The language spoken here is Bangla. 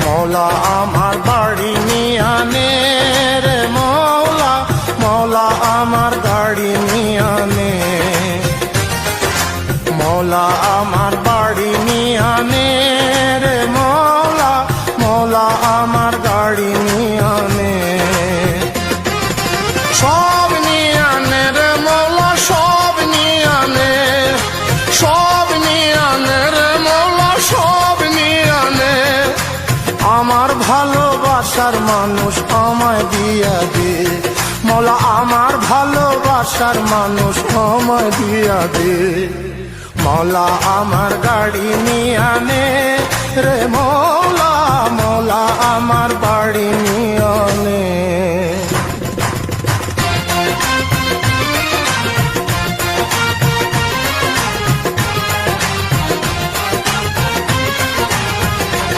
মৌলা আমার বাড়ি নিয়ে আনে রে মৌলা, মৌলা আমার গাড়ি নিয়ে আনে, মৌলা আমার বাড়ি নিয়ে আনে রে মৌলা, মৌলা আমার গাড়ি নিয়ে আনে। সব নিয়ে আনে রে মৌলা, সব নিয়ে আনে, সব নিয়ে আনে রে মৌলা, সব নিয়ে আনে। আমার ভালোবাসার মানুষ আমায় দিয়া দে মৌলা, আমার ভালোবাসার মানুষ আমায় দিয়া দে। মৌলা আমার গাড়ি নিয়ে আনে রে মৌলা, মৌলা আমার বাড়ি